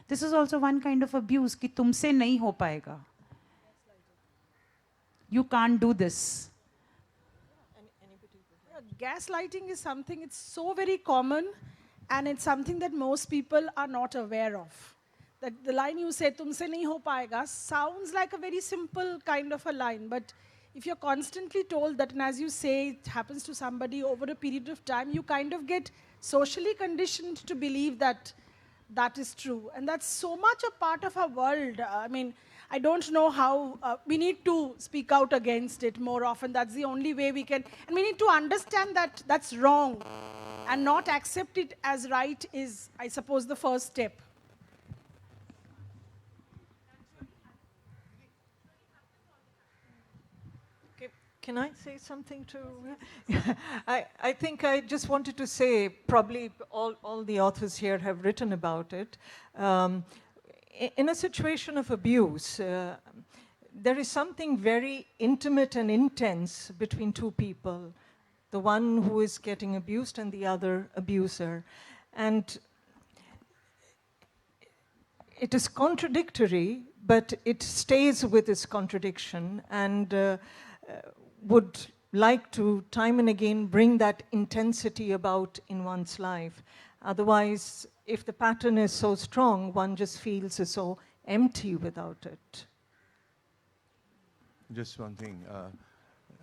this is also one kind of abuse, कि तुमसे नहीं हो पाएगा. You can't do this. Gaslighting is something, it's so very common, and it's something that most people are not aware of. That the line you say, "Tumse nahi ho payega," sounds like a very simple kind of a line, but if you're constantly told that, and as you say, it happens to somebody over a period of time, you kind of get socially conditioned to believe that that is true. And that's so much a part of our world. I don't know how, we need to speak out against it more often. That's the only way we can. And we need to understand that that's wrong. And not accept it as right is, I suppose, the first step. Can I say something to? I think I just wanted to say, probably all the authors here have written about it. In a situation of abuse, there is something very intimate and intense between two people, the one who is getting abused and the other abuser. And it is contradictory, but it stays with its contradiction, and would like to time and again bring that intensity about in one's life. Otherwise, if the pattern is so strong, one just feels so empty without it. Just one thing.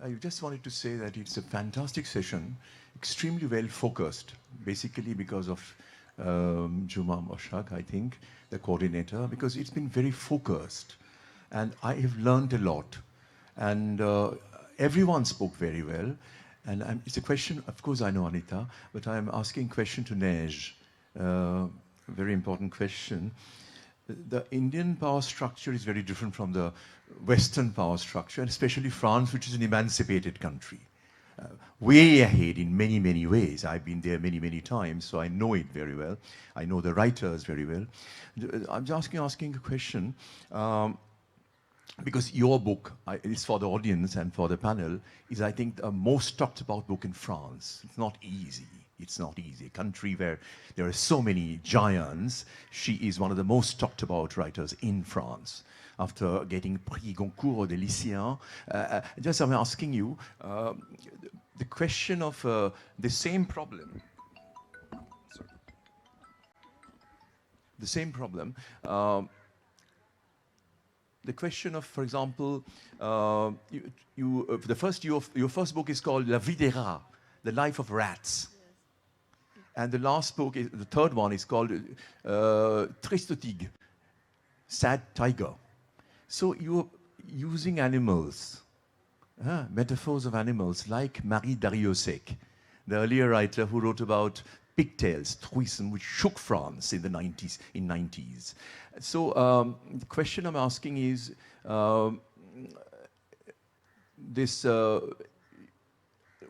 I just wanted to say that it's a fantastic session, extremely well focused, basically because of Jhuma Basak, I think, the coordinator, because it's been very focused. And I have learned a lot. And everyone spoke very well. And it's a question, of course I know Anita, but I'm asking a question to Neige. Very important question. The Indian power structure is very different from the Western power structure, and especially France, which is an emancipated country. Way ahead in many, many ways. I've been there many, many times, so I know it very well. I know the writers very well. I'm just asking a question. because your book is for the audience and for the panel, is I think the most talked about book in France. It's not easy. It's not easy. A country where there are so many giants, she is one of the most talked about writers in France. After getting Prix Goncourt des lycéens, just I'm asking you the question of the same problem. Sorry. The same problem. The question of, for example, your first book is called La vie des rats, the life of rats. Yes. And the last book, the third one, is called Triste tigre, sad tiger. So you're using animals, metaphors of animals, like Marie Dariussec, the earlier writer who wrote about pigtails, truism, which shook France in the 90s. So the question I'm asking is, were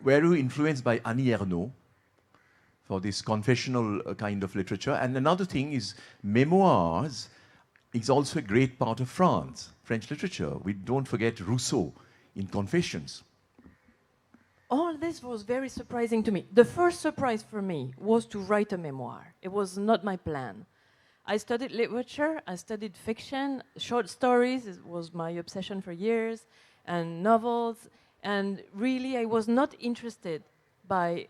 you influenced by Annie Ernaux for this confessional kind of literature? And another thing is, memoirs is also a great part of French literature. We don't forget Rousseau in Confessions. All this was very surprising to me. The first surprise for me was to write a memoir. It was not my plan. I studied literature, I studied fiction, short stories, it was my obsession for years, and novels, and really I was not interested by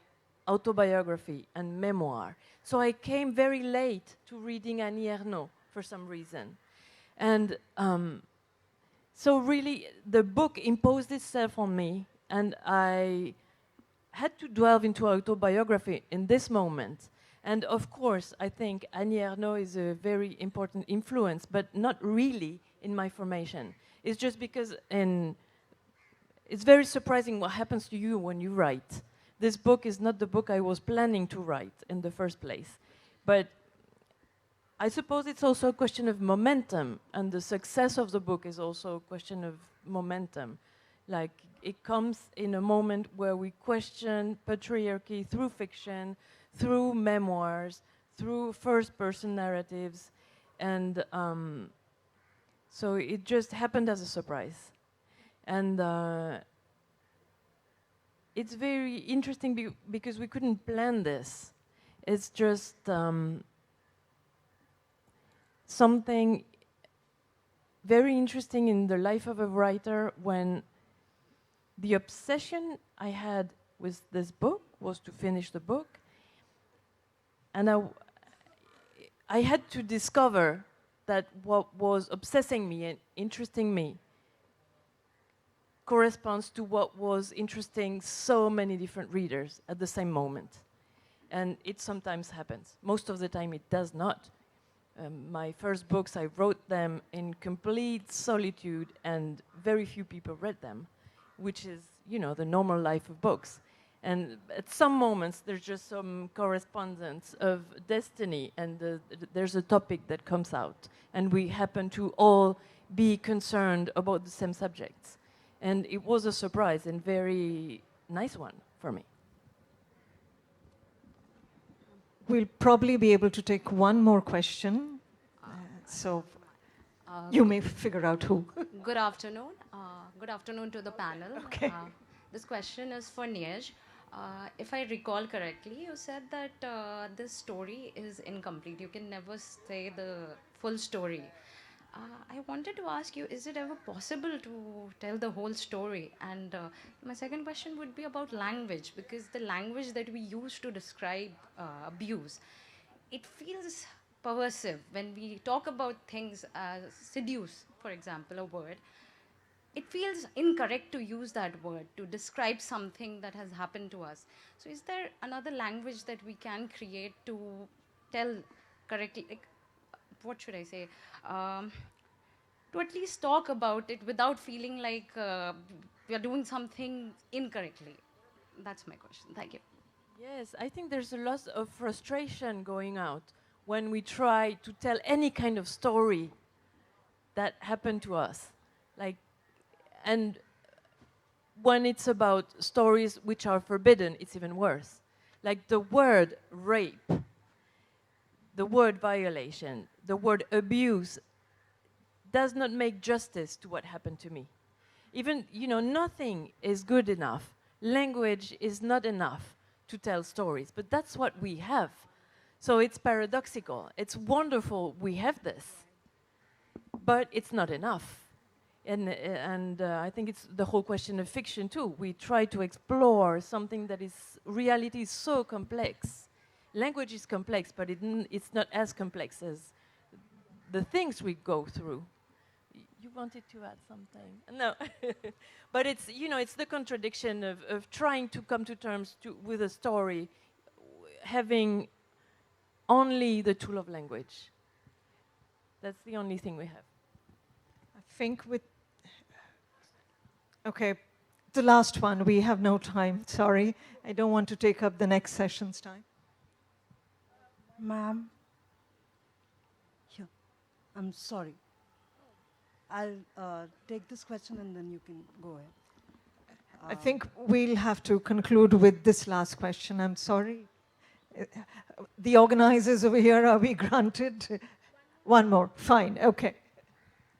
autobiography and memoir. So I came very late to reading Annie Ernaux for some reason. And so really the book imposed itself on me, and I had to delve into autobiography in this moment. And of course, I think Annie Ernaux is a very important influence, but not really in my formation. It's just because it's very surprising what happens to you when you write. This book is not the book I was planning to write in the first place. But I suppose it's also a question of momentum, and the success of the book is also a question of momentum. Like, it comes in a moment where we question patriarchy through fiction, through memoirs, through first-person narratives, and so it just happened as a surprise. And it's very interesting because we couldn't plan this. It's just something very interesting in the life of a writer, when the obsession I had with this book was to finish the book. And I had to discover that what was obsessing me and interesting me corresponds to what was interesting so many different readers at the same moment. And it sometimes happens. Most of the time it does not. My first books, I wrote them in complete solitude, and very few people read them, which is, you know, the normal life of books. And at some moments, there's just some correspondence of destiny, and there's a topic that comes out, and we happen to all be concerned about the same subjects. And it was a surprise, and very nice one for me. We'll probably be able to take one more question. You may figure out who. Good afternoon. Good afternoon to the panel. Okay. This question is for Neige. If I recall correctly, you said that this story is incomplete. You can never say the full story. I wanted to ask you, is it ever possible to tell the whole story? And my second question would be about language, because the language that we use to describe abuse, it feels perversive. When we talk about things as seduce, for example, a word, it feels incorrect to use that word to describe something that has happened to us. So is there another language that we can create to tell correctly, like, what should I say, to at least talk about it without feeling like we are doing something incorrectly? That's my question. Thank you. Yes, I think there's a lot of frustration going out when we try to tell any kind of story that happened to us. Like, and when it's about stories which are forbidden, it's even worse. Like the word rape, the word violation, the word abuse, does not make justice to what happened to me. Even, nothing is good enough. Language is not enough to tell stories, but that's what we have. So it's paradoxical. It's wonderful we have this, but it's not enough. And I think it's the whole question of fiction too. We try to explore something that is, reality is so complex. Language is complex, but it's not as complex as the things we go through. You wanted to add something? No. But it's, it's the contradiction of trying to come to terms with a story, having only the tool of language. That's the only thing we have. I think okay, the last one. We have no time, sorry. I don't want to take up the next session's time. Ma'am, here, I'm sorry. I'll take this question and then you can go ahead. I think we'll have to conclude with this last question. I'm sorry. The organizers over here, are we granted? One more. Fine. Okay.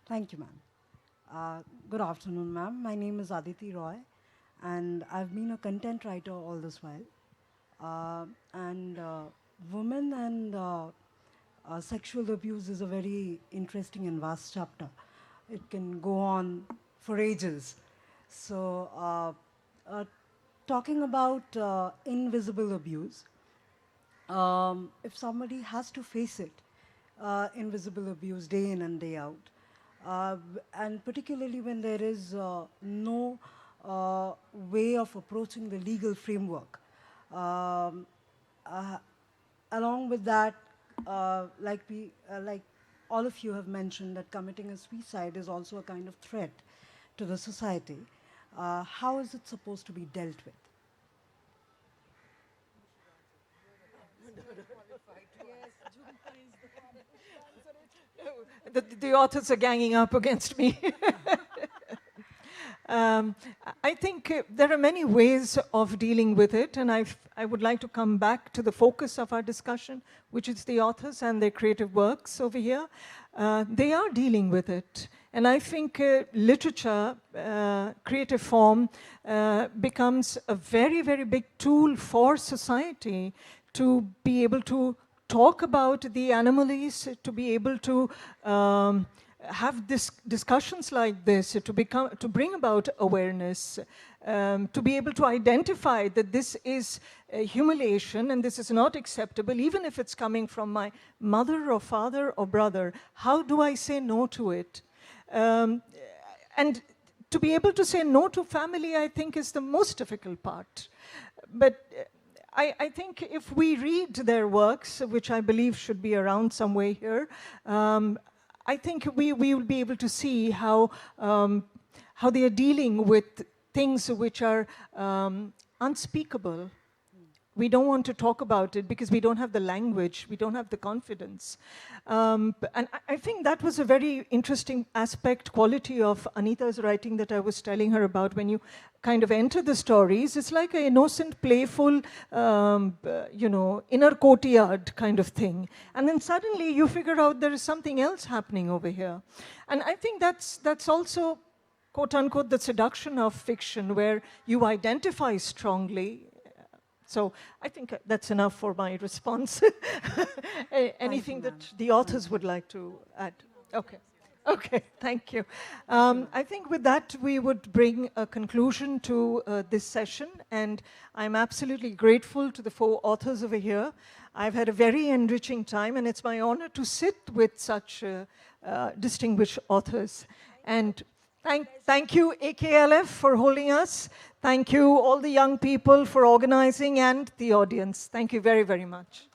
Thank you, ma'am. Good afternoon, ma'am. My name is Aditi Roy, and I've been a content writer all this while. Women and sexual abuse is a very interesting and vast chapter. It can go on for ages. So, talking about invisible abuse, if somebody has to face it, invisible abuse day in and day out, and particularly when there is no way of approaching the legal framework. Along with that, like all of you have mentioned, that committing a suicide is also a kind of threat to the society. How is it supposed to be dealt with? The authors are ganging up against me. I think there are many ways of dealing with it, and I would like to come back to the focus of our discussion, which is the authors and their creative works over here. They are dealing with it. And I think literature, creative form, becomes a very, very big tool for society to be able to talk about the anomalies, to be able to have discussions like this, to bring about awareness, to be able to identify that this is humiliation and this is not acceptable, even if it's coming from my mother or father or brother. How do I say no to it? And to be able to say no to family, I think, is the most difficult part. But I think if we read their works, which I believe should be around somewhere here, I think we will be able to see how they are dealing with things which are unspeakable. We don't want to talk about it because we don't have the language, we don't have the confidence. And I think that was a very interesting aspect, quality of Anita's writing that I was telling her about. When you kind of enter the stories, it's like an innocent, playful, inner courtyard kind of thing. And then suddenly you figure out there is something else happening over here. And I think that's also, quote unquote, the seduction of fiction, where you identify strongly. So I think that's enough for my response. Anything that the authors would like to add? Okay. Okay, thank you. I think with that, we would bring a conclusion to this session, and I'm absolutely grateful to the 4 authors over here. I've had a very enriching time, and it's my honor to sit with such distinguished authors. And thank you, AKLF, for holding us. Thank you, all the young people, for organizing, and the audience. Thank you very, very much.